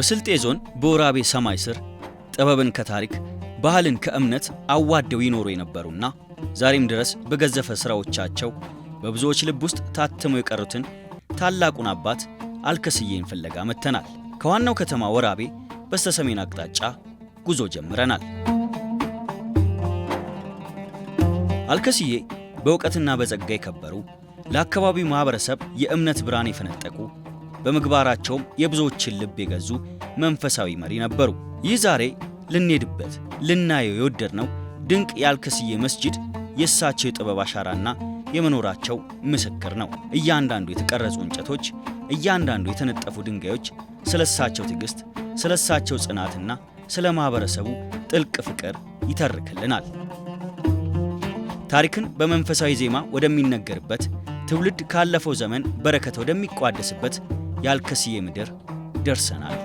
በስልጤ ዞን በወራቤ ሰማይ ስር ጥበብን ከታሪክ ባህልን ከእምነት አዋደው ይኖሩ የነበሩና ዛሬም ድረስ በገዘፈ ስራዎቻቸው በብዙዎች ልብ ውስጥ ታትመው የቀሩትን ታላቁን አባት አልከስዬን ፍለጋ መተናል። ከዋናው ከተማ ወራቤ በስተሰሜን አቅጣጫ ጉዞ ጀምረናል። አልከስዬ በእውቀትና በጸጋ የከበሩ ለአካባቢው ማህበረሰብ የእምነት ብርሃን የፈነጠቁ በምግባራቸውም የብዙዎችን ልብ የገዙ መንፈሳዊ መሪ ነበሩ። ይህ ዛሬ ልንሄድበት ልናየው የወደድነው ድንቅ የአልከስዬ መስጂድ የእሳቸው የጥበብ አሻራና የመኖራቸው ምስክር ነው። እያንዳንዱ የተቀረጹ እንጨቶች፣ እያንዳንዱ የተነጠፉ ድንጋዮች ስለ እሳቸው ትዕግስት፣ ስለ እሳቸው ጽናትና ስለ ማህበረሰቡ ጥልቅ ፍቅር ይተርክልናል። ታሪክን በመንፈሳዊ ዜማ ወደሚነገርበት ትውልድ ካለፈው ዘመን በረከት ወደሚቋደስበት የአልከስዬ ምድር ደርሰናል።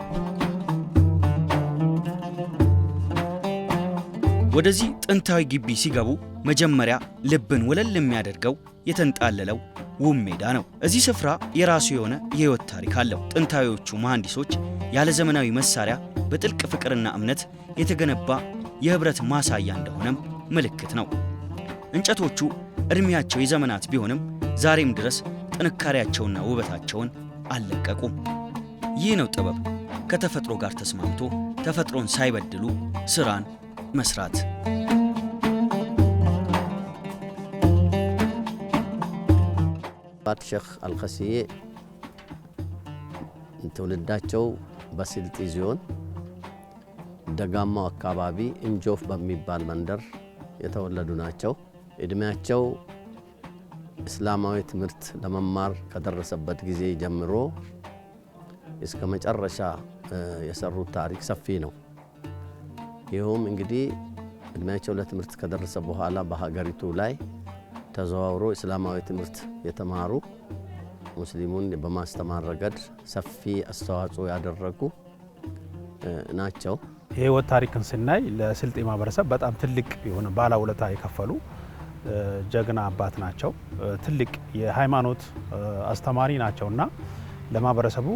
ወደዚህ ጥንታዊ ግቢ ሲገቡ መጀመሪያ ልብን ወለል የሚያደርገው የተንጣለለው ውብ ሜዳ ነው። እዚህ ስፍራ የራሱ የሆነ የህይወት ታሪክ አለው። ጥንታዊዎቹ መሐንዲሶች ያለ ዘመናዊ መሳሪያ በጥልቅ ፍቅርና እምነት የተገነባ የህብረት ማሳያ እንደሆነም ምልክት ነው። እንጨቶቹ እድሜያቸው የዘመናት ቢሆንም ዛሬም ድረስ ጥንካሬያቸውና ውበታቸውን አልለቀቁም። ይህ ነው ጥበብ፣ ከተፈጥሮ ጋር ተስማምቶ ተፈጥሮን ሳይበድሉ ስራን መስራት። አባት ሼክ አልከስዬ ትውልዳቸው በስልጤ ዞን ደጋማው አካባቢ እንጆፍ በሚባል መንደር የተወለዱ ናቸው። እድሜያቸው እስላማዊ ትምህርት ለመማር ከደረሰበት ጊዜ ጀምሮ እስከ መጨረሻ የሰሩት ታሪክ ሰፊ ነው። ይኸውም እንግዲህ እድሜያቸው ለትምህርት ከደረሰ በኋላ በሀገሪቱ ላይ ተዘዋውሮ እስላማዊ ትምህርት የተማሩ ሙስሊሙን በማስተማር ረገድ ሰፊ አስተዋጽኦ ያደረጉ ናቸው። የህይወት ታሪክን ስናይ ለስልጤ ማህበረሰብ በጣም ትልቅ የሆነ ባለውለታ የከፈሉ ጀግና አባት ናቸው። ትልቅ የሃይማኖት አስተማሪ ናቸውና ለማህበረሰቡ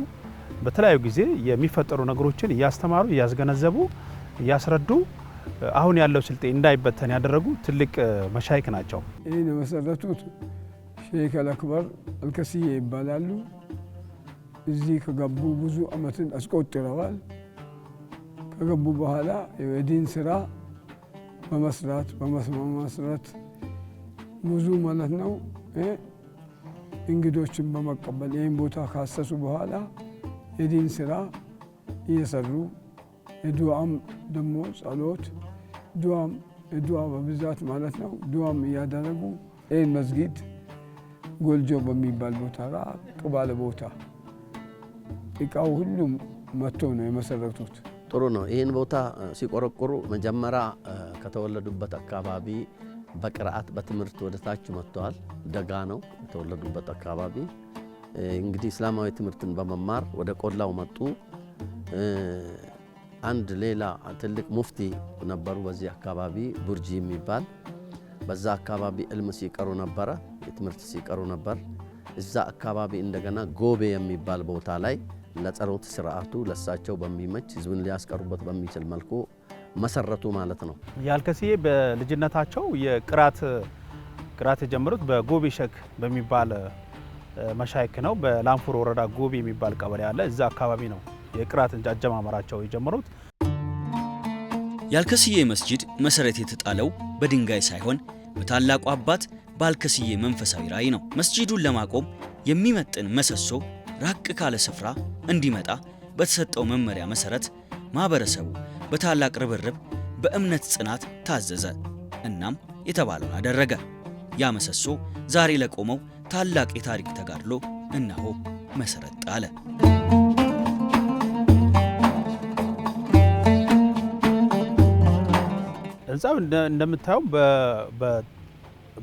በተለያዩ ጊዜ የሚፈጠሩ ነገሮችን እያስተማሩ እያስገነዘቡ እያስረዱ አሁን ያለው ስልጤ እንዳይበተን ያደረጉ ትልቅ መሻይክ ናቸው። ይህን የመሰረቱት ሼክ አልአክበር አልከስዬ ይባላሉ። እዚህ ከገቡ ብዙ ዓመትን አስቆጥረዋል። ከገቡ በኋላ የዲን ስራ በመስራት ብዙ ማለት ነው እንግዶችን በመቀበል ይህን ቦታ ካሰሱ በኋላ የዲን ስራ እየሰሩ የዱዓም ደግሞ ጸሎት ዱዓ በብዛት ማለት ነው ዱዓም እያደረጉ ይህን መስጊድ ጎልጆ በሚባል ቦታ ራቅ ባለ ቦታ እቃው ሁሉም መጥቶ ነው የመሰረቱት። ጥሩ ነው። ይህን ቦታ ሲቆረቆሩ መጀመሪያ ከተወለዱበት አካባቢ በቅርአት በትምህርት ወደ ታች መጥተዋል። ደጋ ነው የተወለዱበት አካባቢ። እንግዲህ እስላማዊ ትምህርትን በመማር ወደ ቆላው መጡ። አንድ ሌላ ትልቅ ሙፍቲ ነበሩ በዚህ አካባቢ ቡርጂ የሚባል። በዛ አካባቢ ዕልም ሲቀሩ ነበረ፣ የትምህርት ሲቀሩ ነበር። እዛ አካባቢ እንደገና ጎቤ የሚባል ቦታ ላይ ለጸሎት ስርዓቱ ለሳቸው በሚመች ህዝብን ሊያስቀሩበት በሚችል መልኩ መሰረቱ ማለት ነው። የአልከስዬ በልጅነታቸው ቅራት የጀመሩት በጎቤ ሸክ በሚባል መሻይክ ነው። በላንፉር ወረዳ ጎቤ የሚባል ቀበሌ አለ። እዛ አካባቢ ነው የቅራት አጀማመራቸው የጀመሩት። የአልከስዬ መስጂድ መሰረት የተጣለው በድንጋይ ሳይሆን በታላቁ አባት በአልከስዬ መንፈሳዊ ራዕይ ነው። መስጂዱን ለማቆም የሚመጥን ምሰሶ ራቅ ካለ ስፍራ እንዲመጣ በተሰጠው መመሪያ መሰረት ማህበረሰቡ በታላቅ ርብርብ በእምነት ጽናት ታዘዘ። እናም የተባለውን አደረገ። ያ ምሰሶ ዛሬ ለቆመው ታላቅ የታሪክ ተጋድሎ እነሆ መሰረት ጣለ። ህንጻው እንደምታየው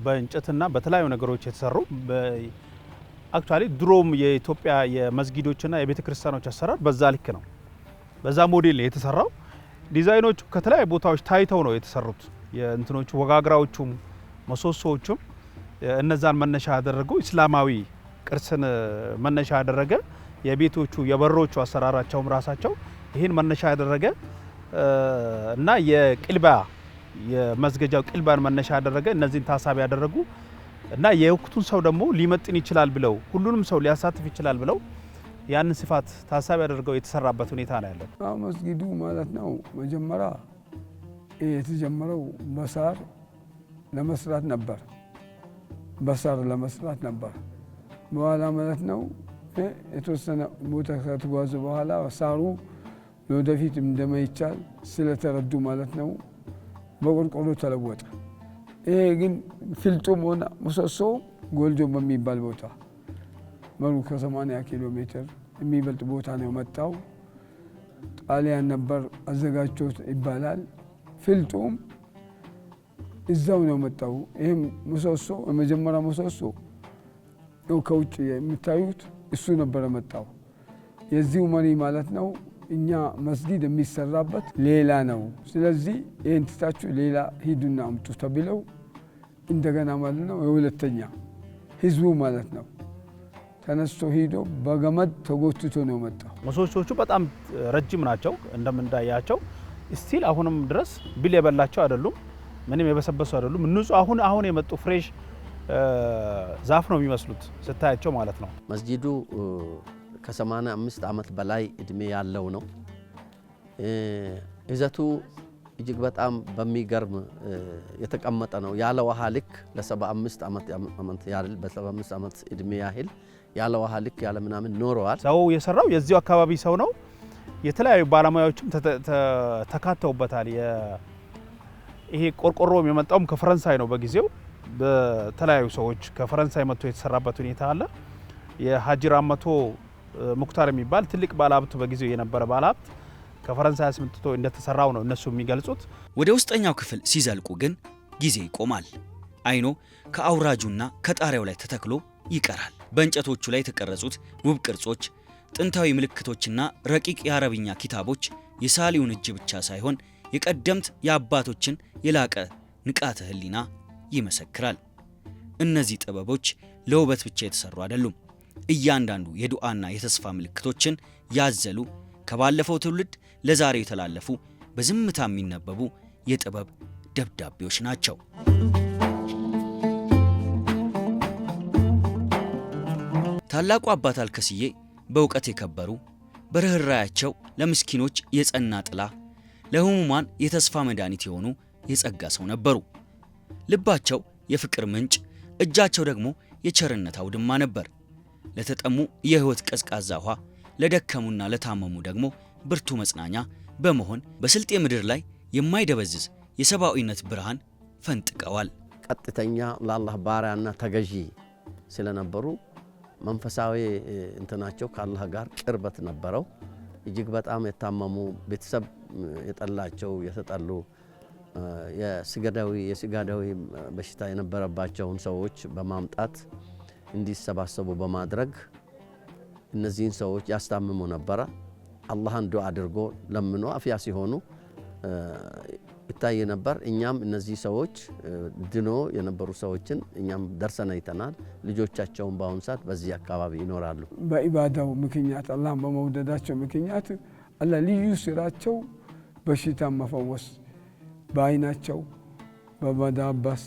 በእንጨትና በተለያዩ ነገሮች የተሰሩ አክቹአሊ ድሮም የኢትዮጵያ የመስጊዶችና የቤተ ክርስቲያኖች አሰራር በዛ ልክ ነው። በዛ ሞዴል የተሰራው ዲዛይኖቹ ከተለያዩ ቦታዎች ታይተው ነው የተሰሩት። የእንትኖቹ ወጋግራዎቹም መሶሶዎቹም እነዛን መነሻ ያደረጉ እስላማዊ ቅርስን መነሻ ያደረገ የቤቶቹ የበሮቹ አሰራራቸውም ራሳቸው ይህን መነሻ ያደረገ እና የቅልባ የመስገጃው ቅልባን መነሻ ያደረገ እነዚህን ታሳቢ ያደረጉ እና የወቅቱን ሰው ደግሞ ሊመጥን ይችላል ብለው ሁሉንም ሰው ሊያሳትፍ ይችላል ብለው ያን ስፋት ታሳቢ ያደርገው የተሰራበት ሁኔታ ነው ያለው። መስጊዱ ማለት ነው መጀመሪያ የተጀመረው በሳር ለመስራት ነበር። በኋላ ማለት ነው የተወሰነ ቦታ ከተጓዘ በኋላ ሳሩ ለወደፊት እንደማይቻል ስለተረዱ ማለት ነው በቆርቆሮ ተለወጠ። ይሄ ግን ፍልጡም ሆነ ምሰሶ ጎልጆ በሚባል ቦታ መሩ ከ80 ኪሎ ሜትር የሚበልጥ ቦታ ነው መጣው። ጣሊያን ነበር አዘጋጅቶት ይባላል። ፍልጡም እዛው ነው መጣው። ይሄም ምሰሶ የመጀመሪያ ምሰሶ ነው ከውጭ የምታዩት እሱ ነበር መጣው። የዚሁ መሪ ማለት ነው እኛ መስጊድ የሚሰራበት ሌላ ነው፣ ስለዚህ ይሄን ትታችሁ ሌላ ሂዱና አምጡ ተብለው እንደገና ማለት ነው የሁለተኛ ህዝቡ ማለት ነው ተነስቶ ሂዶ በገመድ ተጎትቶ ነው መጣው። ምሰሶቹ በጣም ረጅም ናቸው እንደምንዳያቸው ስቲል አሁንም ድረስ ቢል የበላቸው አይደሉም፣ ምንም የበሰበሱ አይደሉም። ንጹህ አሁን የመጡ ፍሬሽ ዛፍ ነው የሚመስሉት ስታያቸው ማለት ነው። መስጊዱ ከ85 ዓመት በላይ እድሜ ያለው ነው። ይዘቱ እጅግ በጣም በሚገርም የተቀመጠ ነው። ያለ ውሃ ልክ ለ75 ዓመት እድሜ ያህል ያለ ውሃ ልክ ያለ ምናምን ኖረዋል። ሰው የሰራው የዚሁ አካባቢ ሰው ነው። የተለያዩ ባለሙያዎችም ተካተውበታል። ይሄ ቆርቆሮም የመጣውም ከፈረንሳይ ነው። በጊዜው በተለያዩ ሰዎች ከፈረንሳይ መጥቶ የተሰራበት ሁኔታ አለ። የሀጂ ራመቶ ሙክታር የሚባል ትልቅ ባለሀብት በጊዜው የነበረ ባለሀብት ከፈረንሳይ አስመጥቶ እንደተሰራው ነው እነሱ የሚገልጹት። ወደ ውስጠኛው ክፍል ሲዘልቁ ግን ጊዜ ይቆማል። አይኖ ከአውራጁና ከጣሪያው ላይ ተተክሎ ይቀራል። በእንጨቶቹ ላይ የተቀረጹት ውብ ቅርጾች፣ ጥንታዊ ምልክቶችና ረቂቅ የአረብኛ ኪታቦች የሳሊውን እጅ ብቻ ሳይሆን የቀደምት የአባቶችን የላቀ ንቃተ ህሊና ይመሰክራል። እነዚህ ጥበቦች ለውበት ብቻ የተሰሩ አይደሉም። እያንዳንዱ የዱዓና የተስፋ ምልክቶችን ያዘሉ፣ ከባለፈው ትውልድ ለዛሬው የተላለፉ፣ በዝምታ የሚነበቡ የጥበብ ደብዳቤዎች ናቸው። ታላቁ አባት አልከስዬ በእውቀት የከበሩ፣ በርህራያቸው ለምስኪኖች የጸና ጥላ፣ ለህሙማን የተስፋ መድኃኒት የሆኑ የጸጋ ሰው ነበሩ። ልባቸው የፍቅር ምንጭ፣ እጃቸው ደግሞ የቸርነት አውድማ ነበር። ለተጠሙ የህይወት ቀዝቃዛ ውሃ፣ ለደከሙና ለታመሙ ደግሞ ብርቱ መጽናኛ በመሆን በስልጤ ምድር ላይ የማይደበዝዝ የሰብአዊነት ብርሃን ፈንጥቀዋል። ቀጥተኛ ለአላህ ባሪያና ተገዢ ስለነበሩ መንፈሳዊ እንትናቸው ከአላህ ጋር ቅርበት ነበረው። እጅግ በጣም የታመሙ ቤተሰብ የጠላቸው የተጠሉ የስጋዳዊ በሽታ የነበረባቸውን ሰዎች በማምጣት እንዲሰባሰቡ በማድረግ እነዚህን ሰዎች ያስታምሙ ነበረ። አላህን ዱዓ አድርጎ ለምኖ አፍያ ሲሆኑ ይታይ ነበር። እኛም እነዚህ ሰዎች ድኖ የነበሩ ሰዎችን እኛም ደርሰን አይተናል። ልጆቻቸውን በአሁኑ ሰዓት በዚህ አካባቢ ይኖራሉ። በኢባዳው ምክንያት አላህን በመውደዳቸው ምክንያት አላህ ልዩ ስራቸው በሽታ መፈወስ፣ በአይናቸው በመዳበስ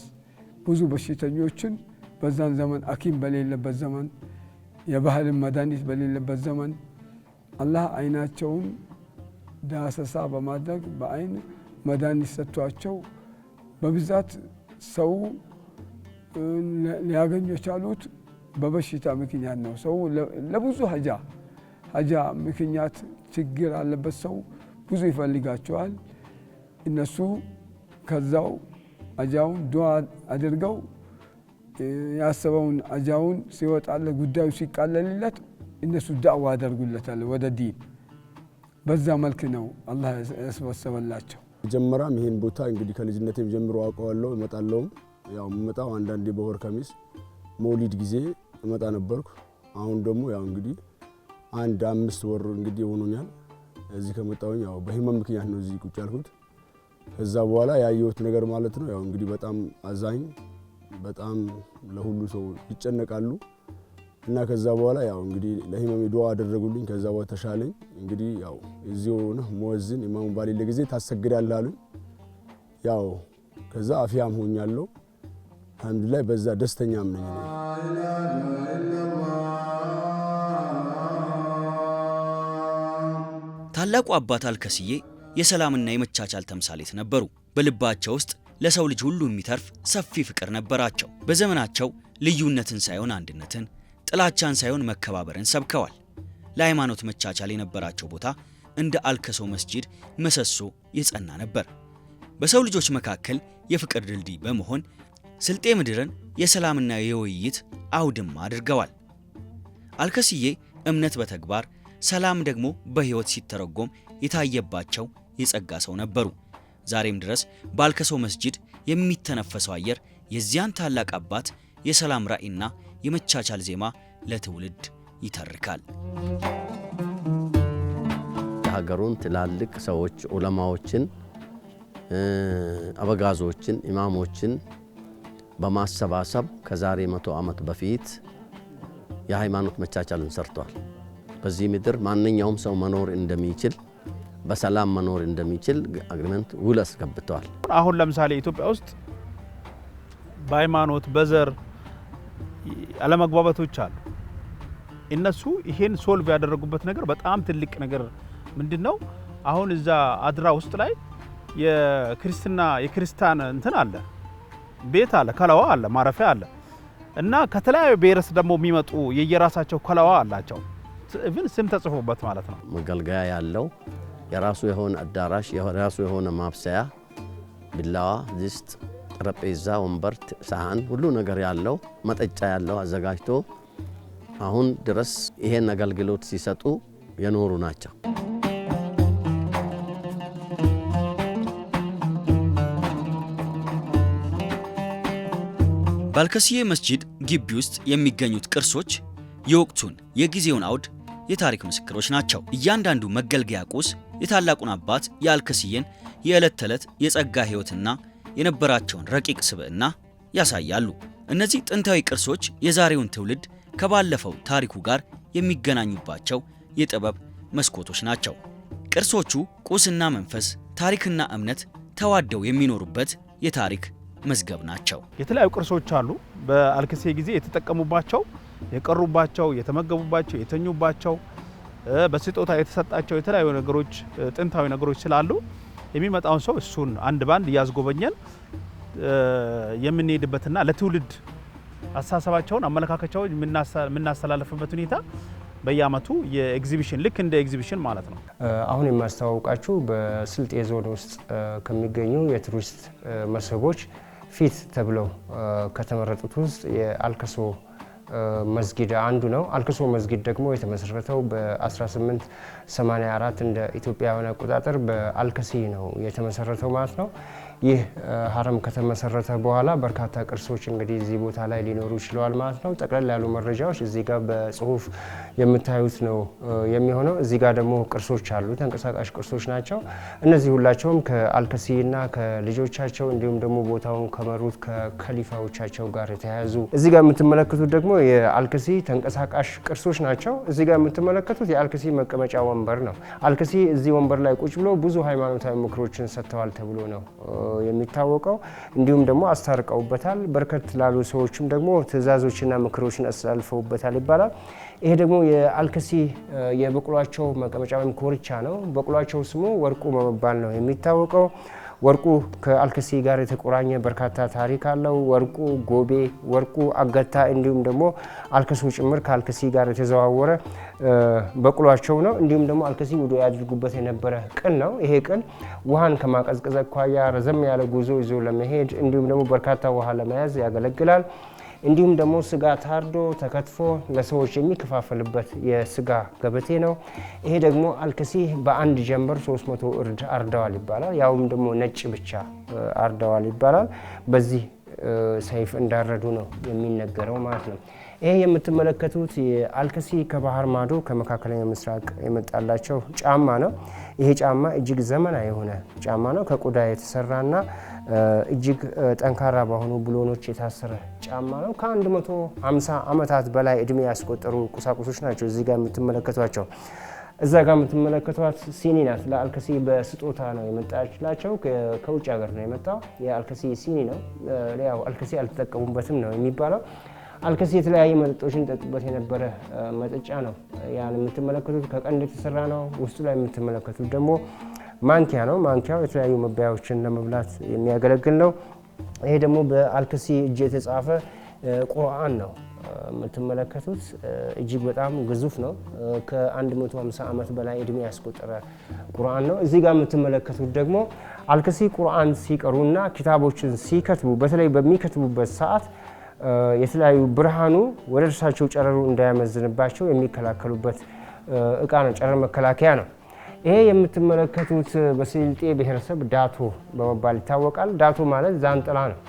ብዙ በሽተኞችን በዛን ዘመን ሐኪም በሌለበት ዘመን የባህል መድኃኒት በሌለበት ዘመን አላህ አይናቸውን ዳሰሳ በማድረግ በአይን መድኃኒት ሰጥቷቸው በብዛት ሰው ሊያገኙ የቻሉት በበሽታ ምክንያት ነው። ሰው ለብዙ ሀጃ ምክንያት ችግር አለበት ሰው ብዙ ይፈልጋቸዋል። እነሱ ከዛው አጃውን ዱዓ አድርገው ያሰበውን አጃውን ሲወጣለ ጉዳዩ ሲቃለልለት እነሱ ዳዕዋ አደርጉለታል ወደ ዲን። በዛ መልክ ነው አላህ ያስወሰበላቸው። መጀመሪያም ይሄን ቦታ እንግዲህ ከልጅነቴ ጀምሮ አውቀዋለሁ። እመጣለሁ። ያው የምመጣው አንዳንዴ በወር ከሚስ ሞሊድ ጊዜ እመጣ ነበርኩ። አሁን ደግሞ ያው እንግዲህ 5 ወር እንግዲህ ሆኖኛል እዚህ ከመጣሁኝ። ያው በህመም ምክንያት ነው እዚህ ቁጭ ያልኩት። ከዛ በኋላ ያየሁት ነገር ማለት ነው ያው እንግዲህ በጣም አዛኝ፣ በጣም ለሁሉ ሰው ይጨነቃሉ። እና ከዛ በኋላ ያው እንግዲህ ለህመሜ ዱዓ አደረጉልኝ። ከዛ በኋላ ተሻለኝ። እንግዲህ ያው እዚሁ ነው ሙእዚን ኢማሙ ባሌለ ጊዜ ታሰግዳለህ አሉኝ። ያው ከዛ አፊያም ሆኛለሁ። አልሐምዱሊላህ በዛ ደስተኛም ነኝ። ታላቁ አባት አልከስዬ የሰላምና የመቻቻል ተምሳሌት ነበሩ። በልባቸው ውስጥ ለሰው ልጅ ሁሉ የሚተርፍ ሰፊ ፍቅር ነበራቸው። በዘመናቸው ልዩነትን ሳይሆን አንድነትን፣ ጥላቻን ሳይሆን መከባበርን ሰብከዋል። ለሃይማኖት መቻቻል የነበራቸው ቦታ እንደ አልከሶ መስጂድ ምሰሶ የጸና ነበር። በሰው ልጆች መካከል የፍቅር ድልድይ በመሆን ስልጤ ምድርን የሰላምና የውይይት አውድማ አድርገዋል። አልከስዬ እምነት በተግባር ሰላም ደግሞ በሕይወት ሲተረጎም የታየባቸው የጸጋ ሰው ነበሩ። ዛሬም ድረስ በአልከሶ መስጂድ የሚተነፈሰው አየር የዚያን ታላቅ አባት የሰላም ራዕይና የመቻቻል ዜማ ለትውልድ ይተርካል። የሀገሩን ትላልቅ ሰዎች ዑለማዎችን፣ አበጋዞችን፣ ኢማሞችን በማሰባሰብ ከዛሬ 100 ዓመት በፊት የሃይማኖት መቻቻልን ሰርቷል። በዚህ ምድር ማንኛውም ሰው መኖር እንደሚችል በሰላም መኖር እንደሚችል አግሪመንት ውል አስገብተዋል። አሁን ለምሳሌ ኢትዮጵያ ውስጥ በሃይማኖት በዘር አለመግባባቶች አሉ። እነሱ ይሄን ሶልቭ ያደረጉበት ነገር በጣም ትልቅ ነገር ምንድነው? አሁን እዛ አድራ ውስጥ ላይ የክርስቲያን እንትን አለ፣ ቤት አለ፣ ከለዋ አለ፣ ማረፊያ አለ እና ከተለያዩ ብሔረሰብ ደግሞ የሚመጡ የየራሳቸው ከለዋ አላቸው። ኢቭን ስም ተጽፎበት ማለት ነው። መገልገያ ያለው የራሱ የሆነ አዳራሽ፣ የራሱ የሆነ ማብሰያ፣ ቢላዋ፣ ድስት፣ ጠረጴዛ፣ ወንበር፣ ሳህን ሁሉ ነገር ያለው መጠጫ ያለው አዘጋጅቶ አሁን ድረስ ይሄን አገልግሎት ሲሰጡ የኖሩ ናቸው። በአልከስዬ መስጂድ ግቢ ውስጥ የሚገኙት ቅርሶች የወቅቱን የጊዜውን አውድ የታሪክ ምስክሮች ናቸው። እያንዳንዱ መገልገያ ቁስ የታላቁን አባት የአልከስዬን የዕለት ተዕለት የጸጋ ሕይወትና የነበራቸውን ረቂቅ ስብዕና ያሳያሉ። እነዚህ ጥንታዊ ቅርሶች የዛሬውን ትውልድ ከባለፈው ታሪኩ ጋር የሚገናኙባቸው የጥበብ መስኮቶች ናቸው። ቅርሶቹ ቁስና መንፈስ፣ ታሪክና እምነት ተዋደው የሚኖሩበት የታሪክ መዝገብ ናቸው። የተለያዩ ቅርሶች አሉ። በአልከስዬ ጊዜ የተጠቀሙባቸው፣ የቀሩባቸው፣ የተመገቡባቸው፣ የተኙባቸው፣ በስጦታ የተሰጣቸው የተለያዩ ነገሮች፣ ጥንታዊ ነገሮች ስላሉ የሚመጣውን ሰው እሱን አንድ ባንድ እያስጎበኘን የምንሄድበትና ለትውልድ አስተሳሰባቸውን፣ አመለካከታቸውን የምናስተላልፍበት ሁኔታ በየዓመቱ የኤግዚቢሽን ልክ እንደ ኤግዚቢሽን ማለት ነው። አሁን የማስተዋወቃችሁ በስልጤ ዞን ውስጥ ከሚገኙ የቱሪስት መስህቦች ፊት ተብለው ከተመረጡት ውስጥ የአልከሶ መስጊድ አንዱ ነው። አልከሶ መስጊድ ደግሞ የተመሰረተው በ1884 እንደ ኢትዮጵያውያን አቆጣጠር በአልከስዬ ነው የተመሰረተው ማለት ነው። ይህ ሀረም ከተመሰረተ በኋላ በርካታ ቅርሶች እንግዲህ እዚህ ቦታ ላይ ሊኖሩ ይችላል ማለት ነው። ጠቅለል ያሉ መረጃዎች እዚህ ጋር በጽሁፍ የምታዩት ነው የሚሆነው። እዚህ ጋር ደግሞ ቅርሶች አሉ፣ ተንቀሳቃሽ ቅርሶች ናቸው። እነዚህ ሁላቸውም ከአልከስዬና ከልጆቻቸው እንዲሁም ደግሞ ቦታውን ከመሩት ከከሊፋዎቻቸው ጋር የተያያዙ። እዚህ ጋር የምትመለከቱት ደግሞ የአልከስዬ ተንቀሳቃሽ ቅርሶች ናቸው። እዚህ ጋር የምትመለከቱት የአልከስዬ መቀመጫ ወንበር ነው። አልከስዬ እዚህ ወንበር ላይ ቁጭ ብሎ ብዙ ሃይማኖታዊ ምክሮችን ሰጥተዋል ተብሎ ነው የሚታወቀው። እንዲሁም ደግሞ አስታርቀውበታል። በርከት ላሉ ሰዎችም ደግሞ ትዕዛዞችና ምክሮችን አስተላልፈውበታል ይባላል። ይሄ ደግሞ የአልከስዬ የበቅሏቸው መቀመጫ ወይም ኮርቻ ነው። በቅሏቸው ስሙ ወርቁ በመባል ነው የሚታወቀው። ወርቁ ከአልከስዬ ጋር የተቆራኘ በርካታ ታሪክ አለው። ወርቁ ጎቤ፣ ወርቁ አገታ እንዲሁም ደግሞ አልከሶ ጭምር ከአልከስዬ ጋር የተዘዋወረ በቅሏቸው ነው። እንዲሁም ደግሞ አልከስዬ ውዱእ ያድርጉበት የነበረ ቅል ነው። ይሄ ቅል ውሃን ከማቀዝቀዝ አኳያ ረዘም ያለ ጉዞ ይዞ ለመሄድ እንዲሁም ደግሞ በርካታ ውሃ ለመያዝ ያገለግላል። እንዲሁም ደግሞ ስጋ ታርዶ ተከትፎ ለሰዎች የሚከፋፈልበት የስጋ ገበቴ ነው። ይሄ ደግሞ አልከስዬ በአንድ ጀንበር 300 እርድ አርደዋል ይባላል። ያውም ደግሞ ነጭ ብቻ አርደዋል ይባላል። በዚህ ሰይፍ እንዳረዱ ነው የሚነገረው ማለት ነው። ይሄ የምትመለከቱት የአልከስዬ ከባህር ማዶ ከመካከለኛ ምስራቅ የመጣላቸው ጫማ ነው። ይሄ ጫማ እጅግ ዘመናዊ የሆነ ጫማ ነው። ከቆዳ የተሰራና እጅግ ጠንካራ በሆኑ ብሎኖች የታሰረ ጫማ ነው። ከ150 ዓመታት በላይ እድሜ ያስቆጠሩ ቁሳቁሶች ናቸው እዚህ ጋር የምትመለከቷቸው። እዛ ጋር የምትመለከቷት ሲኒ ናት። ለአልከሲ በስጦታ ነው የመጣችላቸው። ከውጭ ሀገር ነው የመጣው። የአልከሲ ሲኒ ነው። ያው አልከሲ አልተጠቀሙበትም ነው የሚባለው። አልከሲ የተለያየ መጠጦችን ጠጡበት የነበረ መጠጫ ነው። ያን የምትመለከቱት ከቀንድ የተሰራ ነው። ውስጡ ላይ የምትመለከቱት ደግሞ ማንኪያ ነው። ማንኪያው የተለያዩ መባያዎችን ለመብላት የሚያገለግል ነው። ይሄ ደግሞ በአልከሲ እጅ የተጻፈ ቁርአን ነው የምትመለከቱት። እጅግ በጣም ግዙፍ ነው። ከ150 ዓመት በላይ እድሜ ያስቆጠረ ቁርአን ነው። እዚህ ጋር የምትመለከቱት ደግሞ አልከሲ ቁርአን ሲቀሩና ኪታቦችን ሲከትቡ በተለይ በሚከትቡበት ሰዓት የተለያዩ ብርሃኑ ወደ እርሳቸው ጨረሩ እንዳያመዝንባቸው የሚከላከሉበት እቃ ነው። ጨረር መከላከያ ነው። ይሄ የምትመለከቱት በስልጤ ብሔረሰብ ዳቶ በመባል ይታወቃል። ዳቶ ማለት ዛንጥላ ነው።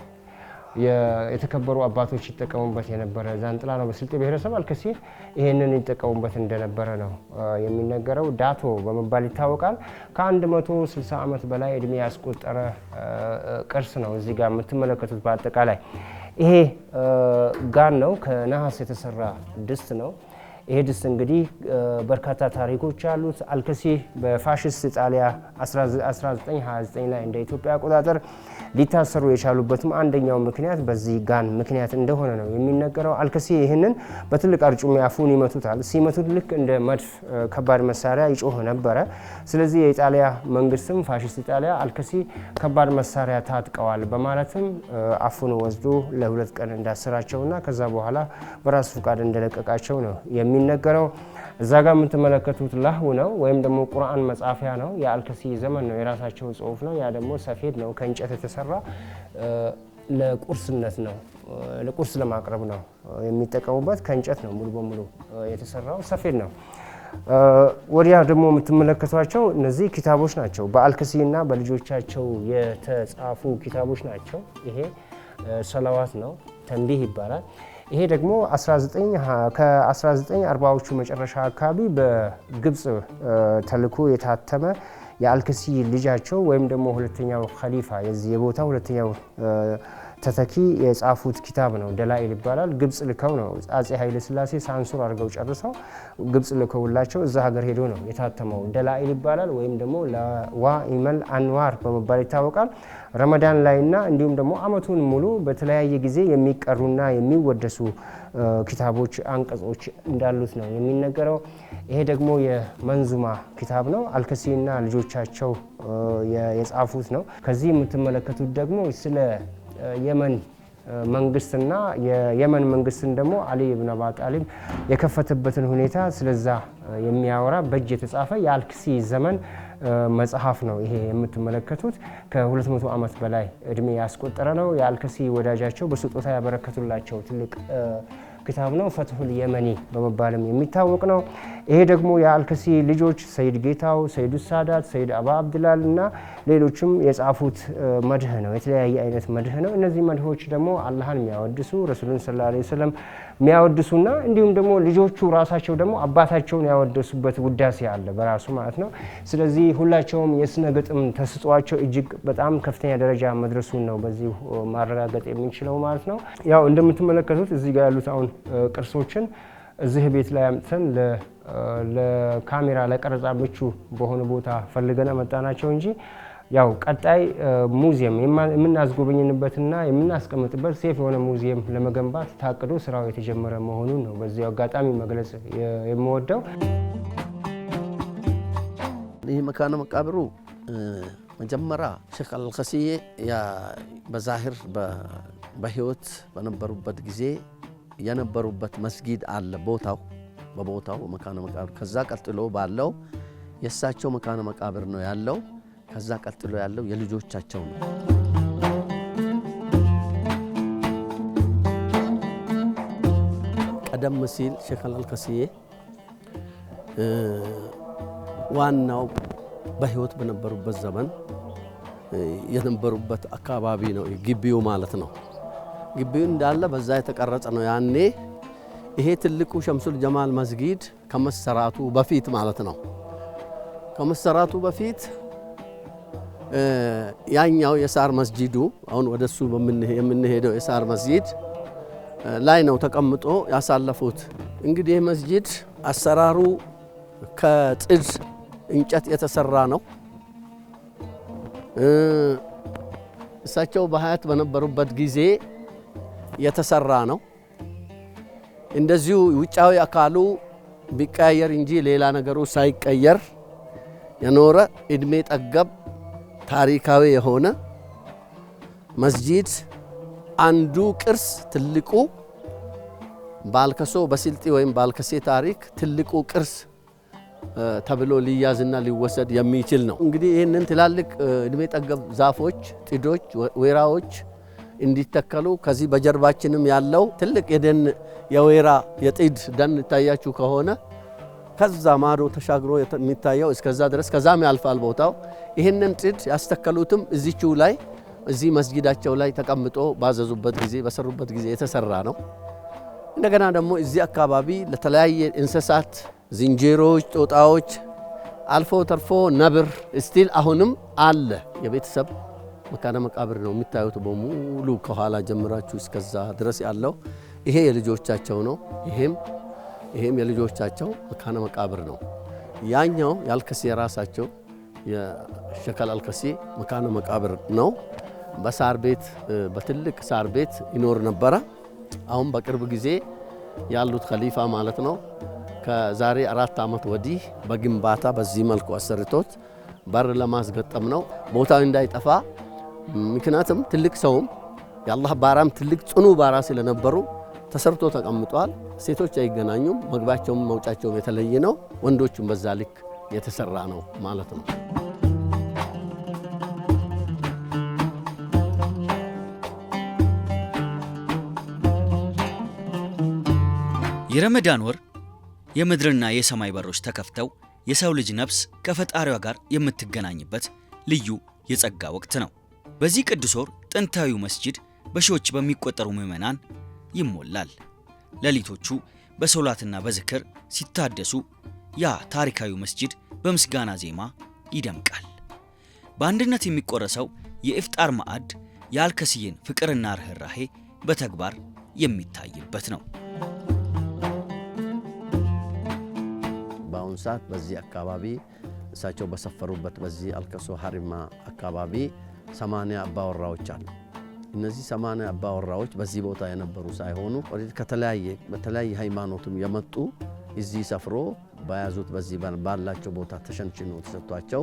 የተከበሩ አባቶች ይጠቀሙበት የነበረ ዛንጥላ ነው። በስልጤ ብሔረሰብ አልከሲ ይሄንን ይጠቀሙበት እንደነበረ ነው የሚነገረው። ዳቶ በመባል ይታወቃል። ከ160 ዓመት በላይ እድሜ ያስቆጠረ ቅርስ ነው እዚህ ጋር የምትመለከቱት። በአጠቃላይ ይሄ ጋን ነው። ከነሐስ የተሰራ ድስት ነው። ይሄ ድስት እንግዲህ በርካታ ታሪኮች አሉት። አልከሲ በፋሽስት ኢጣሊያ 1929 ላይ እንደ ኢትዮጵያ አቆጣጠር ሊታሰሩ የቻሉበትም አንደኛው ምክንያት በዚህ ጋን ምክንያት እንደሆነ ነው የሚነገረው። አልከሲ ይህንን በትልቅ አርጩሜ አፉን ይመቱታል። ሲመቱት ልክ እንደ መድፍ ከባድ መሳሪያ ይጮህ ነበረ። ስለዚህ የኢጣሊያ መንግስትም ፋሽስት ኢጣሊያ አልከሲ ከባድ መሳሪያ ታጥቀዋል በማለትም አፉን ወስዶ ለ2 ቀን እንዳሰራቸውና ከዛ በኋላ በራሱ ፍቃድ እንደለቀቃቸው ነው የሚነገረው። እዛ ጋር የምትመለከቱት ላህው ነው ወይም ደግሞ ቁርአን መጻፊያ ነው። የአልከሲ ዘመን ነው። የራሳቸው ጽሁፍ ነው። ያ ደግሞ ሰፌድ ነው። ከእንጨት የተሰራ ለቁርስነት ነው። ለቁርስ ለማቅረብ ነው የሚጠቀሙበት። ከእንጨት ነው ሙሉ በሙሉ የተሰራው፣ ሰፌድ ነው። ወዲያ ደግሞ የምትመለከቷቸው እነዚህ ኪታቦች ናቸው። በአልከሲና በልጆቻቸው የተጻፉ ኪታቦች ናቸው። ይሄ ሰላዋት ነው፣ ተንቢህ ይባላል። ይሄ ደግሞ ከ1940ዎቹ መጨረሻ አካባቢ በግብፅ ተልኮ የታተመ የአልከሲ ልጃቸው ወይም ደግሞ ሁለተኛው ኸሊፋ የዚህ የቦታ ሁለተኛው ተተኪ የጻፉት ኪታብ ነው። ደላኢል ይባላል። ግብፅ ልከው ነው አፄ ኃይለ ሥላሴ ሳንሱር አድርገው ጨርሰው ግብፅ ልከውላቸው እዛ ሀገር ሄዶ ነው የታተመው። ደላኢል ይባላል ወይም ደግሞ ለዋኢመል አንዋር በመባል ይታወቃል። ረመዳን ላይና እንዲሁም ደግሞ አመቱን ሙሉ በተለያየ ጊዜ የሚቀሩና የሚወደሱ ኪታቦች አንቀጾች እንዳሉት ነው የሚነገረው። ይሄ ደግሞ የመንዙማ ኪታብ ነው። አልከሲና ልጆቻቸው የጻፉት ነው። ከዚህ የምትመለከቱት ደግሞ ስለ የመን መንግስትና የየመን መንግስትን ደግሞ አሊ ኢብኑ አቢ ጣሊብ የከፈተበትን ሁኔታ ስለዛ የሚያወራ በእጅ የተጻፈ የአልከሲ ዘመን መጽሐፍ ነው። ይሄ የምትመለከቱት ከ200 ዓመት በላይ እድሜ ያስቆጠረ ነው። የአልከሲ ወዳጃቸው በስጦታ ያበረከቱላቸው ትልቅ ኪታብ ነው። ፈትሁል የመኒ በመባልም የሚታወቅ ነው። ይሄ ደግሞ የአልከሲ ልጆች ሰይድ ጌታው፣ ሰይዱ ሳዳት፣ ሰይድ አባ አብድላል እና ሌሎችም የጻፉት መድህ ነው። የተለያየ አይነት መድህ ነው። እነዚህ መድሆች ደግሞ አላህን የሚያወድሱ ረሱሉን ሰለላሁ ዐለይሂ ወሰለም የሚያወድሱና እንዲሁም ደግሞ ልጆቹ ራሳቸው ደግሞ አባታቸውን ያወደሱበት ውዳሴ አለ በራሱ ማለት ነው። ስለዚህ ሁላቸውም የስነ ግጥም ተሰጥኦአቸው እጅግ በጣም ከፍተኛ ደረጃ መድረሱን ነው በዚህ ማረጋገጥ የምንችለው ማለት ነው። ያው እንደምትመለከቱት እዚህ ጋር ያሉት አሁን ቅርሶችን እዚህ ቤት ላይ አምጥተን ለካሜራ ለቀረጻ ምቹ በሆነ ቦታ ፈልገን መጣናቸው እንጂ ያው ቀጣይ ሙዚየም የምናስጎበኝበትና የምናስቀምጥበት ሴፍ የሆነ ሙዚየም ለመገንባት ታቅዶ ስራው የተጀመረ መሆኑን ነው በዚህ አጋጣሚ መግለጽ የምወደው። ይህ መካነ መቃብሩ መጀመሪያ ሼክ አልከሲዬ በዛሂር በህይወት በነበሩበት ጊዜ የነበሩበት መስጊድ አለ በቦታው መካነ መቃብር። ከዛ ቀጥሎ ባለው የእሳቸው መካነ መቃብር ነው ያለው። ከዛ ቀጥሎ ያለው የልጆቻቸው ነው። ቀደም ሲል ሼክ አልከሲዬ ዋናው በህይወት በነበሩበት ዘመን የነበሩበት አካባቢ ነው ግቢው ማለት ነው። ግቢው እንዳለ በዛ የተቀረጸ ነው። ያኔ ይሄ ትልቁ ሸምሱል ጀማል መስጊድ ከመሰራቱ በፊት ማለት ነው። ከመሰራቱ በፊት ያኛው የሳር መስጂዱ አሁን ወደሱ የምንሄደው የሳር መስጂድ ላይ ነው ተቀምጦ ያሳለፉት። እንግዲህ መስጂድ አሰራሩ ከጥድ እንጨት የተሰራ ነው። እሳቸው በሀያት በነበሩበት ጊዜ የተሰራ ነው። እንደዚሁ ውጫዊ አካሉ ቢቀያየር እንጂ ሌላ ነገሩ ሳይቀየር የኖረ እድሜ ጠገብ ታሪካዊ የሆነ መስጂድ አንዱ ቅርስ ትልቁ በአልከሶ በስልጤ ወይም በአልከሴ ታሪክ ትልቁ ቅርስ ተብሎ ሊያዝና ሊወሰድ የሚችል ነው። እንግዲህ ይህንን ትላልቅ እድሜ ጠገብ ዛፎች፣ ጥዶች፣ ወይራዎች እንዲተከሉ ከዚህ በጀርባችንም ያለው ትልቅ የደን የወይራ የጥድ ደን ይታያችሁ ከሆነ ከዛ ማዶ ተሻግሮ የሚታየው እስከዛ ድረስ ከዛም ያልፋል ቦታው። ይህንን ጥድ ያስተከሉትም እዚችው ላይ እዚህ መስጊዳቸው ላይ ተቀምጦ ባዘዙበት ጊዜ በሰሩበት ጊዜ የተሰራ ነው። እንደገና ደግሞ እዚህ አካባቢ ለተለያየ እንስሳት ዝንጀሮች፣ ጦጣዎች አልፎ ተርፎ ነብር ስቲል አሁንም አለ። የቤተሰብ መካነ መቃብር ነው የሚታዩት በሙሉ ከኋላ ጀምራችሁ እስከዛ ድረስ ያለው ይሄ የልጆቻቸው ነው። ይሄም የልጆቻቸው መካነ መቃብር ነው። ያኛው የአልከሴ የራሳቸው የሸከል አልከሴ መካነ መቃብር ነው። በሳር ቤት በትልቅ ሳር ቤት ይኖር ነበረ። አሁን በቅርብ ጊዜ ያሉት ኸሊፋ ማለት ነው ከዛሬ 4 ዓመት ወዲህ በግንባታ በዚህ መልኩ አሰርቶት በር ለማስገጠም ነው ቦታው እንዳይጠፋ። ምክንያቱም ትልቅ ሰውም የአላህ ባራም ትልቅ ጽኑ ባራ ስለነበሩ ተሰርቶ ተቀምጧል። ሴቶች አይገናኙም። መግባቸውም መውጫቸውም የተለየ ነው። ወንዶቹም በዛ ልክ የተሰራ ነው ማለት ነው። የረመዳን ወር የምድርና የሰማይ በሮች ተከፍተው የሰው ልጅ ነፍስ ከፈጣሪዋ ጋር የምትገናኝበት ልዩ የጸጋ ወቅት ነው። በዚህ ቅዱስ ወር ጥንታዊው መስጂድ በሺዎች በሚቆጠሩ ምዕመናን ይሞላል። ሌሊቶቹ በሶላትና በዝክር ሲታደሱ ያ ታሪካዊ መስጂድ በምስጋና ዜማ ይደምቃል። በአንድነት የሚቆረሰው የኢፍጣር ማዕድ የአልከስዬን ፍቅርና ርህራሄ በተግባር የሚታይበት ነው። በአሁኑ ሰዓት በዚህ አካባቢ እሳቸው በሰፈሩበት በዚህ አልከሶ ሀሪማ አካባቢ 80 አባወራዎች አሉ። እነዚህ 80 አባወራዎች በዚህ ቦታ የነበሩ ሳይሆኑ በተለያየ ሃይማኖትም የመጡ እዚህ ሰፍሮ በያዙት በዚህ ባላቸው ቦታ ተሸንሽኖ ተሰጥቷቸው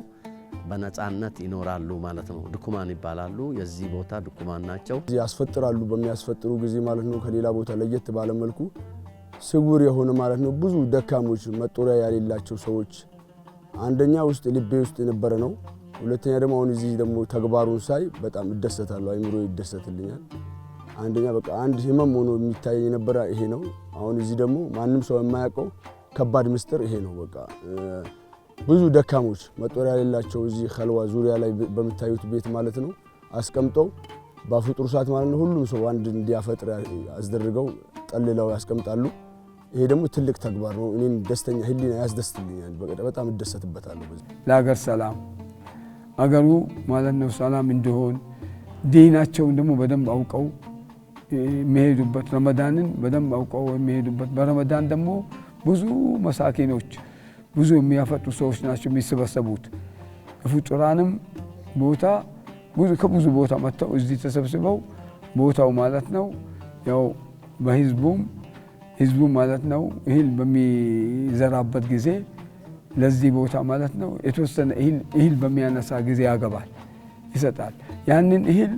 በነፃነት ይኖራሉ ማለት ነው። ድኩማን ይባላሉ። የዚህ ቦታ ድኩማን ናቸው። ያስፈጥራሉ። በሚያስፈጥሩ ጊዜ ማለት ነው ከሌላ ቦታ ለየት ባለ መልኩ ስውር የሆነ ማለት ነው ብዙ ደካሞች መጦሪያ ያሌላቸው ሰዎች አንደኛ ውስጥ ልቤ ውስጥ የነበረ ነው። ሁለተኛ ደግሞ አሁን እዚህ ደግሞ ተግባሩን ሳይ በጣም እደሰታለሁ። አይምሮ ይደሰትልኛል። አንደኛ በቃ አንድ ህመም ሆኖ የሚታይ የነበረ ይሄ ነው። አሁን እዚህ ደግሞ ማንም ሰው የማያውቀው ከባድ ምስጢር ይሄ ነው። በቃ ብዙ ደካሞች መጦሪያ ያሌላቸው እዚህ ኸልዋ ዙሪያ ላይ በሚታዩት ቤት ማለት ነው አስቀምጠው በፍጡር ሰዓት ማለት ነው ሁሉም ሰው አንድ እንዲያፈጥር አስደርገው ጠልለው ያስቀምጣሉ። ይሄ ደግሞ ትልቅ ተግባር ነው። እኔን ደስተኛ ህሊና ያስደስትልኛል። በጣም እደሰትበታለሁ። ለሀገር ሰላም አገሩ ማለት ነው ሰላም እንዲሆን ዲናቸውን ደግሞ በደንብ አውቀው የሚሄዱበት ረመዳንን በደንብ አውቀው የሚሄዱበት በረመዳን ደግሞ ብዙ መሳኪኖች ብዙ የሚያፈጥሩ ሰዎች ናቸው የሚሰበሰቡት። ፍጡራንም ቦታ ከብዙ ቦታ መጥተው እዚህ ተሰብስበው ቦታው ማለት ነው ያው ህዝቡ ማለት ነው እህል በሚዘራበት ጊዜ ለዚህ ቦታ ማለት ነው የተወሰነ እህል በሚያነሳ ጊዜ ያገባል ይሰጣል። ያንን እህል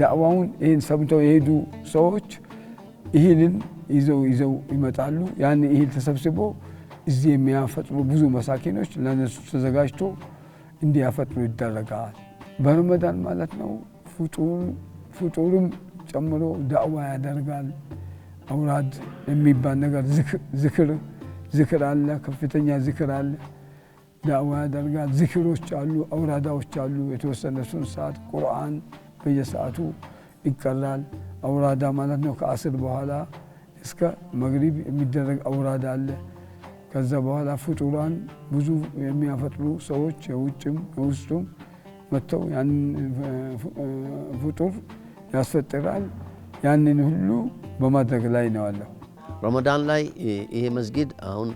ዳዕዋውን ይህን ሰምተው የሄዱ ሰዎች እህልን ይዘው ይመጣሉ። ያን እህል ተሰብስቦ እዚህ የሚያፈጥሩ ብዙ መሳኪኖች ለነሱ ተዘጋጅቶ እንዲያፈጥሩ ይደረጋል። በረመዳን ማለት ነው ፍጡርም ጨምሮ ዳዕዋ ያደርጋል። አውራድ የሚባል ነገር ዝክር አለ፣ ከፍተኛ ዝክር አለ። ዳዕዋ ያደርጋል። ዝክሮች አሉ፣ አውራዳዎች አሉ። የተወሰነ ሰዓት ቁርአን በየሰዓቱ ይቀራል። አውራዳ ማለት ነው ከአስር በኋላ እስከ መግሪብ የሚደረግ አውራዳ አለ። ከዛ በኋላ ፍጡራን ብዙ የሚያፈጥሩ ሰዎች የውጭም የውስጡም መጥተው ያንን ፍጡር ያስፈጥራል። ያንን ሁሉ በማድረግ ላይ ነው ያለው። ረመዳን ላይ ይሄ መስጊድ አሁን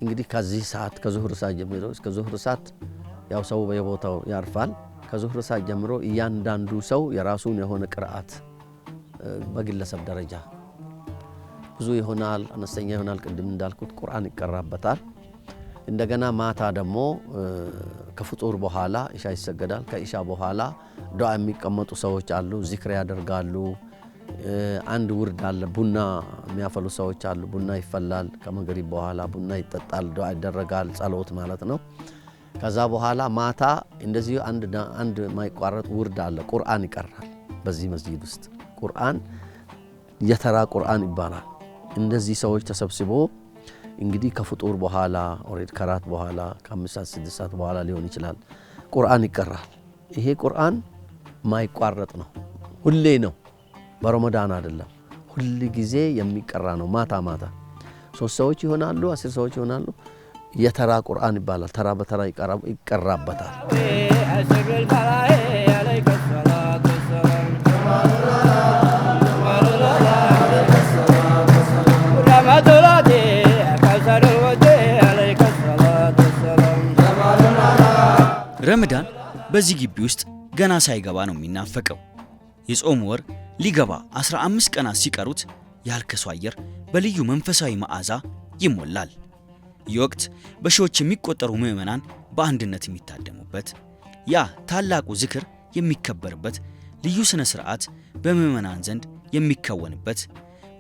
እንግዲህ ከዚህ ሰዓት ከዙህር ሰዓት ጀምሮ እስከ ዙህር ሰዓት ያው ሰው በየቦታው ያርፋል። ከዙህር ሰዓት ጀምሮ እያንዳንዱ ሰው የራሱን የሆነ ቅርአት በግለሰብ ደረጃ ብዙ ይሆናል፣ አነስተኛ ይሆናል። ቅድም እንዳልኩት ቁርአን ይቀራበታል። እንደገና ማታ ደግሞ ከፍጡር በኋላ ኢሻ ይሰገዳል። ከኢሻ በኋላ ዱዓ የሚቀመጡ ሰዎች አሉ፣ ዚክር ያደርጋሉ። አንድ ውርድ አለ፣ ቡና የሚያፈሉ ሰዎች አሉ። ቡና ይፈላል። ከመግሪብ በኋላ ቡና ይጠጣል፣ ዱዓ ይደረጋል፣ ጸሎት ማለት ነው። ከዛ በኋላ ማታ እንደዚህ አንድ ማይቋረጥ ውርድ አለ፣ ቁርአን ይቀራል። በዚህ መስጂድ ውስጥ ቁርአን የተራ ቁርአን ይባላል። እንደዚህ ሰዎች ተሰብስቦ እንግዲህ ከፍጡር በኋላ ኦሬድ ከራት በኋላ ከ5 ሰዓት 6 ሰዓት በኋላ ሊሆን ይችላል ቁርአን ይቀራል። ይሄ ቁርአን ማይቋረጥ ነው፣ ሁሌ ነው። በረመዳን አይደለም፣ ሁል ጊዜ የሚቀራ ነው። ማታ ማታ 3 ሰዎች ይሆናሉ፣ 10 ሰዎች ይሆናሉ። የተራ ቁርአን ይባላል። ተራ በተራ ይቀራበታል። ረመዳን በዚህ ግቢ ውስጥ ገና ሳይገባ ነው የሚናፈቀው። የጾም ወር ሊገባ 15 ቀናት ሲቀሩት ያልከሱ አየር በልዩ መንፈሳዊ መዓዛ ይሞላል። ይህ ወቅት በሺዎች የሚቆጠሩ ምዕመናን በአንድነት የሚታደሙበት፣ ያ ታላቁ ዝክር የሚከበርበት፣ ልዩ ስነ ስርዓት በምዕመናን ዘንድ የሚከወንበት፣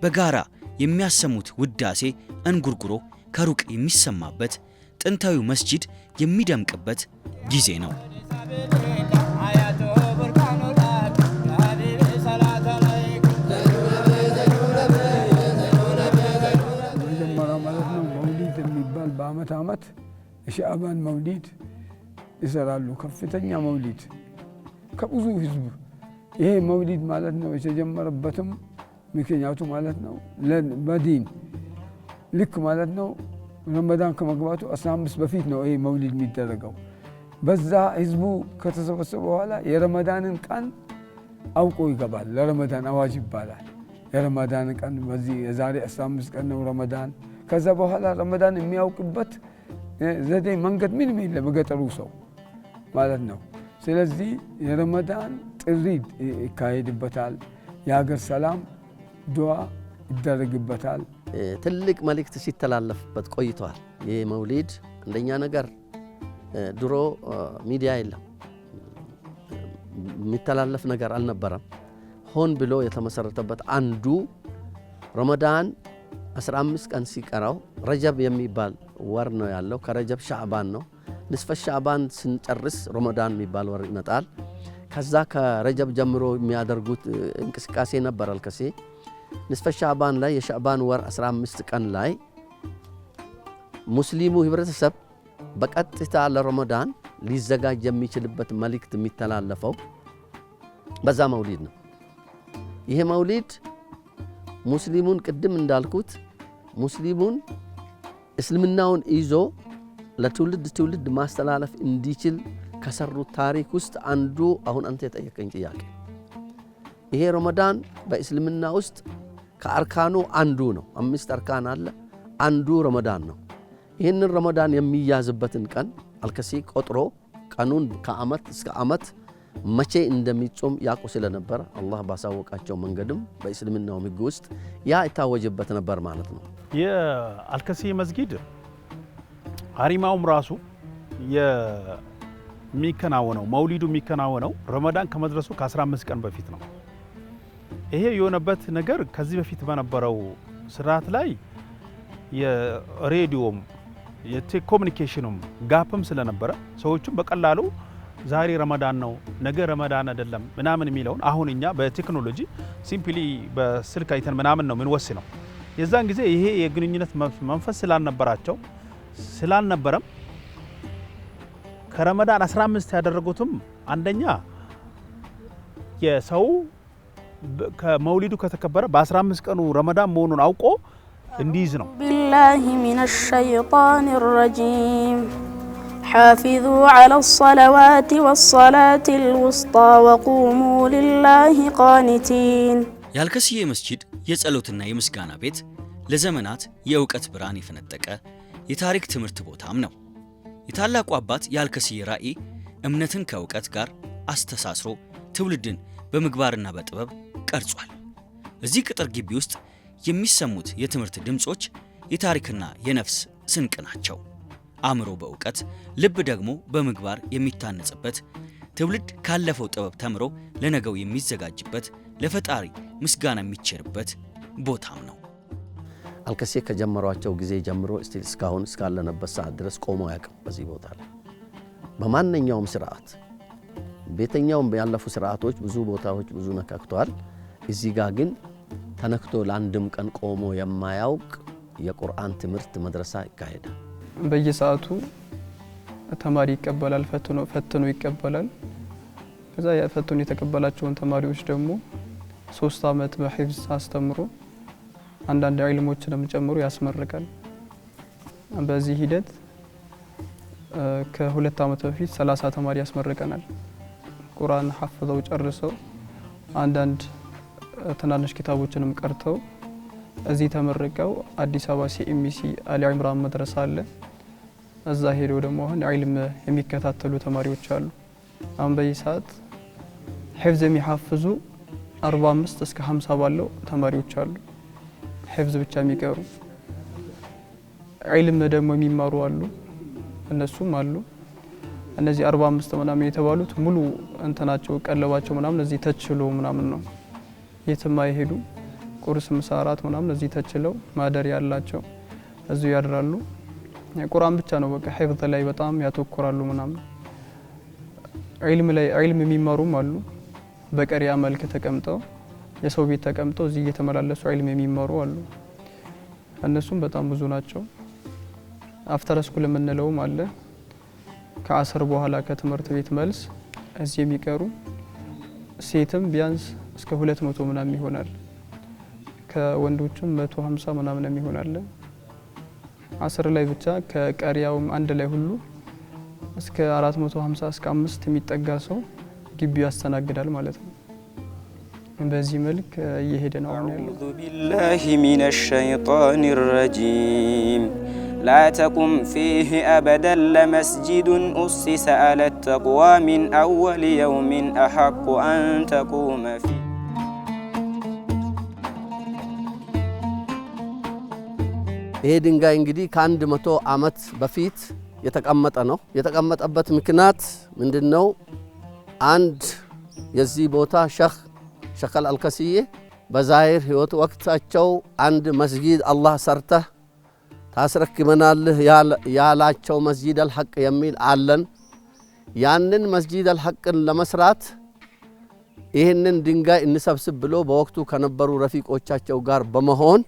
በጋራ የሚያሰሙት ውዳሴ እንጉርጉሮ ከሩቅ የሚሰማበት፣ ጥንታዊው መስጂድ የሚደምቅበት ጊዜ ነው። መጀመሪያ ማለት ነው መውሊድ የሚባል በአመት አመት የሻዕባን መውሊድ ይሰራሉ። ከፍተኛ መውሊድ ከብዙ ህዝብ። ይሄ መውሊድ ማለት ነው የተጀመረበትም ምክንያቱ ማለት ነው በዲን ልክ ማለት ነው ረመዳን ከመግባቱ 15 በፊት ነው ይሄ መውሊድ የሚደረገው። በዛ ህዝቡ ከተሰበሰበ በኋላ የረመዳንን ቀን አውቆ ይገባል። ለረመዳን አዋጅ ይባላል። የረመዳን ቀን በዚህ የዛሬ 15 ቀን ነው ረመዳን። ከዛ በኋላ ረመዳን የሚያውቅበት ዘዴ መንገድ ምንም የለም በገጠሩ ሰው ማለት ነው። ስለዚህ የረመዳን ጥሪ ይካሄድበታል። የሀገር ሰላም ዱዓ ይደረግበታል። ትልቅ መልእክት ሲተላለፍበት ቆይቷል። ይህ መውሊድ አንደኛ ነገር ድሮ ሚዲያ የለም፣ የሚተላለፍ ነገር አልነበረም። ሆን ብሎ የተመሰረተበት አንዱ ረመዳን 15 ቀን ሲቀራው ረጀብ የሚባል ወር ነው ያለው። ከረጀብ ሻዕባን ነው። ንስፈ ሻዕባን ስንጨርስ ረመዳን የሚባል ወር ይመጣል። ከዛ ከረጀብ ጀምሮ የሚያደርጉት እንቅስቃሴ ነበር አልከሴ። ንስፈ ሻዕባን ላይ የሻዕባን ወር 15 ቀን ላይ ሙስሊሙ ህብረተሰብ በቀጥታ ለረመዳን ሊዘጋጅ የሚችልበት መልእክት የሚተላለፈው በዛ መውሊድ ነው። ይሄ መውሊድ ሙስሊሙን ቅድም እንዳልኩት ሙስሊሙን እስልምናውን ይዞ ለትውልድ ትውልድ ማስተላለፍ እንዲችል ከሰሩት ታሪክ ውስጥ አንዱ አሁን አንተ የጠየቀኝ ጥያቄ ይሄ ረመዳን በእስልምና ውስጥ ከአርካኑ አንዱ ነው። 5 አርካን አለ፣ አንዱ ረመዳን ነው። ይህንን ረመዳን የሚያዝበትን ቀን አልከሲ ቆጥሮ ቀኑን ከአመት እስከ አመት መቼ እንደሚጾም ያውቁ ስለነበር አላህ ባሳወቃቸው መንገድም በእስልምናው ሕግ ውስጥ ያ ይታወጅበት ነበር ማለት ነው። የአልከሲ መስጊድ ሀሪማውም ራሱ የሚከናወነው መውሊዱ የሚከናወነው ረመዳን ከመድረሱ ከ15 ቀን በፊት ነው። ይሄ የሆነበት ነገር ከዚህ በፊት በነበረው ስርዓት ላይ የሬዲዮም የቴሌኮሙኒኬሽኑም ጋፕም ስለነበረ ሰዎቹም በቀላሉ ዛሬ ረመዳን ነው ነገ ረመዳን አይደለም ምናምን የሚለውን አሁን እኛ በቴክኖሎጂ ሲምፕሊ በስልክ አይተን ምናምን ነው የምንወስነው። የዛን ጊዜ ይሄ የግንኙነት መንፈስ ስላልነበረም ከረመዳን 15 ያደረጉትም አንደኛ የሰው ከመውሊዱ ከተከበረ በ15 ቀኑ ረመዳን መሆኑን አውቆ እንዲይዝ ነው። ቢላሂ ሚነ ሸይጣን ረጂም حافظوا على الصلوات والصلاة الوسطى وقوموا لله قانتين የአልከስዬ መስጂድ የጸሎትና የምስጋና ቤት ለዘመናት የእውቀት ብርሃን የፈነጠቀ የታሪክ ትምህርት ቦታም ነው። የታላቁ አባት የአልከስዬ ራዕይ እምነትን ከእውቀት ጋር አስተሳስሮ ትውልድን በምግባርና በጥበብ ቀርጿል። እዚህ ቅጥር ግቢ ውስጥ የሚሰሙት የትምህርት ድምጾች የታሪክና የነፍስ ስንቅ ናቸው። አእምሮ በእውቀት ልብ ደግሞ በምግባር የሚታነጽበት ትውልድ ካለፈው ጥበብ ተምሮ ለነገው የሚዘጋጅበት ለፈጣሪ ምስጋና የሚቸርበት ቦታም ነው። አልከሴ ከጀመሯቸው ጊዜ ጀምሮ እስካሁን እስካለንበት ሰዓት ድረስ ቆሞ አያውቅም። በዚህ ቦታ ላይ በማንኛውም ስርዓት ቤተኛውም ያለፉ ስርዓቶች ብዙ ቦታዎች ብዙ ነካክተዋል። እዚህ ጋር ግን ተነክቶ ለአንድም ቀን ቆሞ የማያውቅ የቁርአን ትምህርት መድረሳ ይካሄዳል። በየሰዓቱ ተማሪ ይቀበላል፣ ፈትኖ ይቀበላል። ከዛ ፈትኖ የተቀበላቸውን ተማሪዎች ደግሞ 3 አመት በሂፍዝ አስተምሮ አንዳንድ ዒልሞችንም ጨምሮ ያስመርቃል። በዚህ ሂደት ከ2 አመት በፊት 30 ተማሪ ያስመርቀናል። ቁርአን ሐፍዘው ጨርሰው አንዳንድ ትናንሽ ኪታቦችንም ቀርተው እዚህ ተመርቀው አዲስ አበባ ሲኤምሲ አሊ ኢምራን መድረሳ አለ። እዛ ሄደው ደግሞ አሁን ዒልም የሚከታተሉ ተማሪዎች አሉ። አሁን በዚህ ሰዓት ሂፍዝ የሚሐፍዙ 45 እስከ 50 ባለው ተማሪዎች አሉ። ሂፍዝ ብቻ የሚቀሩ ዒልም ደግሞ የሚማሩ አሉ፣ እነሱም አሉ። እነዚህ 45 ምናምን የተባሉት ሙሉ እንትናቸው ቀለባቸው ምናምን እዚህ ተችሎ ምናምን ነው የትም አይሄዱ። ቁርስ፣ ምሳ፣ እራት ምናምን እዚህ ተችለው ማደሪያ ያላቸው እዚሁ ያድራሉ። ቁርአን ብቻ ነው በቃ ሂፍዝ ላይ በጣም ያተኮራሉ ምናምን። ዒልም የሚማሩም አሉ። በቀሪያ መልክ ተቀምጠው የሰው ቤት ተቀምጠው እዚህ እየተመላለሱ ዒልም የሚማሩ አሉ። እነሱም በጣም ብዙ ናቸው። አፍተር ስኩል የምንለውም አለ። ከአስር በኋላ ከትምህርት ቤት መልስ እዚህ የሚቀሩ ሴትም ቢያንስ እስከ 200 ምናምን ይሆናል። ከወንዶችም 150 ምናምን ይሆናል። አስር ላይ ብቻ ከቀሪያውም አንድ ላይ ሁሉ እስከ 450 እስከ 5 የሚጠጋ ሰው ግቢው ያስተናግዳል ማለት ነው። በዚህ መልክ እየሄደ ነው ያለው። አዑዙ ቢላሂ ሚነሽ ሸይጣኒር ረጂም لا تقم فيه أبدا لمسجد أسس على التقوى من أول يوم أحق أن تقوم فيه ይሄ ድንጋይ እንግዲህ ከ100 ዓመት በፊት የተቀመጠ ነው። የተቀመጠበት ምክንያት ምንድነው? አንድ የዚህ ቦታ ሸኽ አልከስዬ በዛሂር ህይወት ወቅታቸው አንድ መስጊድ አላህ ሰርተህ ታስረክበናልህ ያላቸው መስጂድ አልሐቅ የሚል አለን። ያንን መስጂድ አልሐቅን ለመስራት ይህንን ድንጋይ እንሰብስብ ብሎ በወቅቱ ከነበሩ ረፊቆቻቸው ጋር በመሆን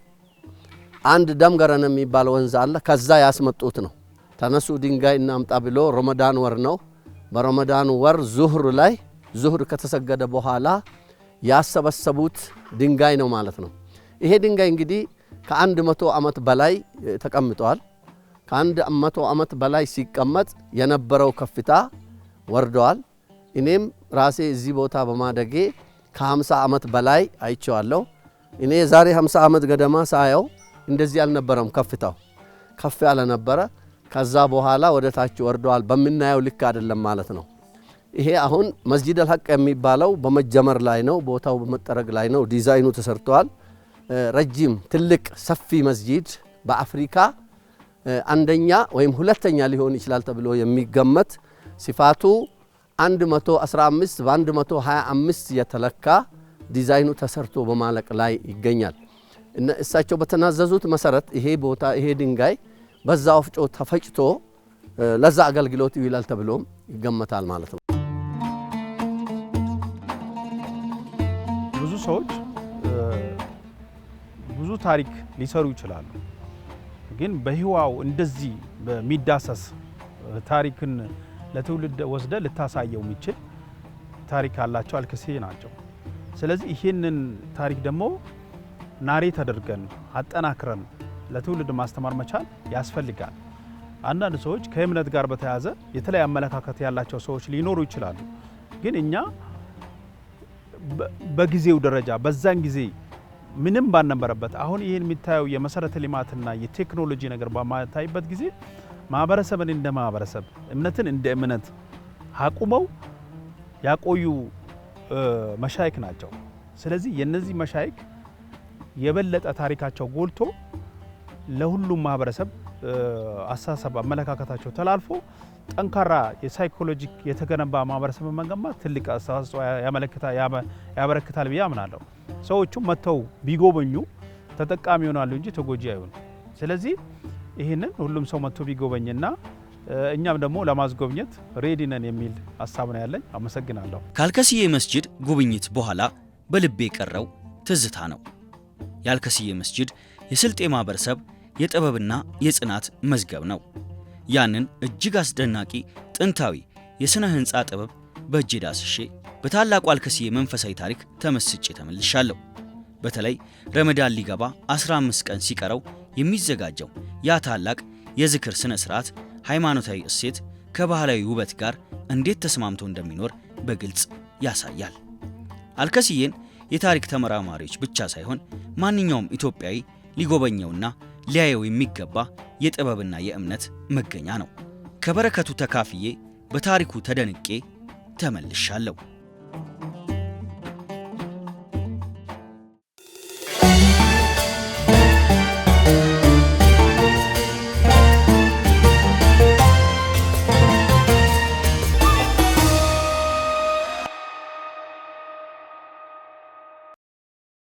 አንድ ደምገረን የሚባል ወንዝ አለ፣ ከዛ ያስመጡት ነው። ተነሱ ድንጋይ እናምጣ ብሎ ረመዳን ወር ነው። በረመዳን ወር ዙህር ከተሰገደ በኋላ ያሰበሰቡት ድንጋይ ነው ማለት ነው። ይሄ ድንጋይ እንግዲህ ከ100 ዓመት በላይ ተቀምጧል። ከ100 ዓመት በላይ ሲቀመጥ የነበረው ከፍታ ወርደዋል። እኔም ራሴ እዚህ ቦታ በማደጌ ከ50 ዓመት በላይ አይቼዋለሁ። እኔ ዛሬ 50 ዓመት ገደማ ሳየው እንደዚህ አልነበረም፣ ከፍታው ከፍ ያለ ነበረ። ከዛ በኋላ ወደ ታች ወርደዋል። በምናየው ልክ አይደለም ማለት ነው። ይሄ አሁን መስጂድ አልሐቅ የሚባለው በመጀመር ላይ ነው፣ ቦታው በመጠረግ ላይ ነው። ዲዛይኑ ተሰርቷል። ረጅም ትልቅ ሰፊ መስጂድ በአፍሪካ አንደኛ ወይም ሁለተኛ ሊሆን ይችላል ተብሎ የሚገመት ሲፋቱ 115 በ125 የተለካ ዲዛይኑ ተሰርቶ በማለቅ ላይ ይገኛል። እሳቸው በተናዘዙት መሰረት ይሄ ቦታ ይሄ ድንጋይ በዛ ወፍጮ ተፈጭቶ ለዛ አገልግሎት ይውላል ተብሎም ይገመታል ማለት ነው። ብዙ ሰዎች ብዙ ታሪክ ሊሰሩ ይችላሉ። ግን በህዋው እንደዚህ በሚዳሰስ ታሪክን ለትውልድ ወስደ ልታሳየው የሚችል ታሪክ ያላቸው አልከስዬ ናቸው። ስለዚህ ይሄንን ታሪክ ደግሞ ናሬት አድርገን አጠናክረን ለትውልድ ማስተማር መቻል ያስፈልጋል። አንዳንድ ሰዎች ከእምነት ጋር በተያያዘ የተለያየ አመለካከት ያላቸው ሰዎች ሊኖሩ ይችላሉ። ግን እኛ በጊዜው ደረጃ በዛን ጊዜ ምንም ባልነበረበት አሁን ይሄን የሚታየው የመሰረተ ልማትና የቴክኖሎጂ ነገር በማታይበት ጊዜ ማህበረሰብን እንደ ማህበረሰብ እምነትን እንደ እምነት አቁመው ያቆዩ መሻይክ ናቸው። ስለዚህ የነዚህ መሻይክ የበለጠ ታሪካቸው ጎልቶ ለሁሉም ማህበረሰብ አሳሰብ አመለካከታቸው ተላልፎ ጠንካራ የሳይኮሎጂ የተገነባ ማህበረሰብ መገንባት ትልቅ አስተዋጽኦ ያበረክታል ብዬ አምናለሁ። ሰዎቹ መተው ቢጎበኙ ተጠቃሚ ይሆናሉ እንጂ ተጎጂ አይሆኑ። ስለዚህ ይህንን ሁሉም ሰው መጥቶ ቢጎበኝና እኛም ደግሞ ለማስጎብኘት ሬዲ ነን የሚል ሀሳብ ነው ያለኝ። አመሰግናለሁ። ከአልከስዬ መስጂድ ጉብኝት በኋላ በልቤ የቀረው ትዝታ ነው። የአልከስዬ መስጂድ የስልጤ ማህበረሰብ የጥበብና የጽናት መዝገብ ነው። ያንን እጅግ አስደናቂ ጥንታዊ የሥነ ሕንፃ ጥበብ በእጄ ዳስሼ በታላቁ አልከስዬ መንፈሳዊ ታሪክ ተመስጬ ተመልሻለሁ። በተለይ ረመዳን ሊገባ 15 ቀን ሲቀረው የሚዘጋጀው ያ ታላቅ የዝክር ሥነ ሥርዓት ሃይማኖታዊ እሴት ከባህላዊ ውበት ጋር እንዴት ተስማምቶ እንደሚኖር በግልጽ ያሳያል። አልከስዬን የታሪክ ተመራማሪዎች ብቻ ሳይሆን ማንኛውም ኢትዮጵያዊ ሊጎበኘውና ሊያየው የሚገባ የጥበብና የእምነት መገኛ ነው። ከበረከቱ ተካፍዬ በታሪኩ ተደንቄ ተመልሻለሁ።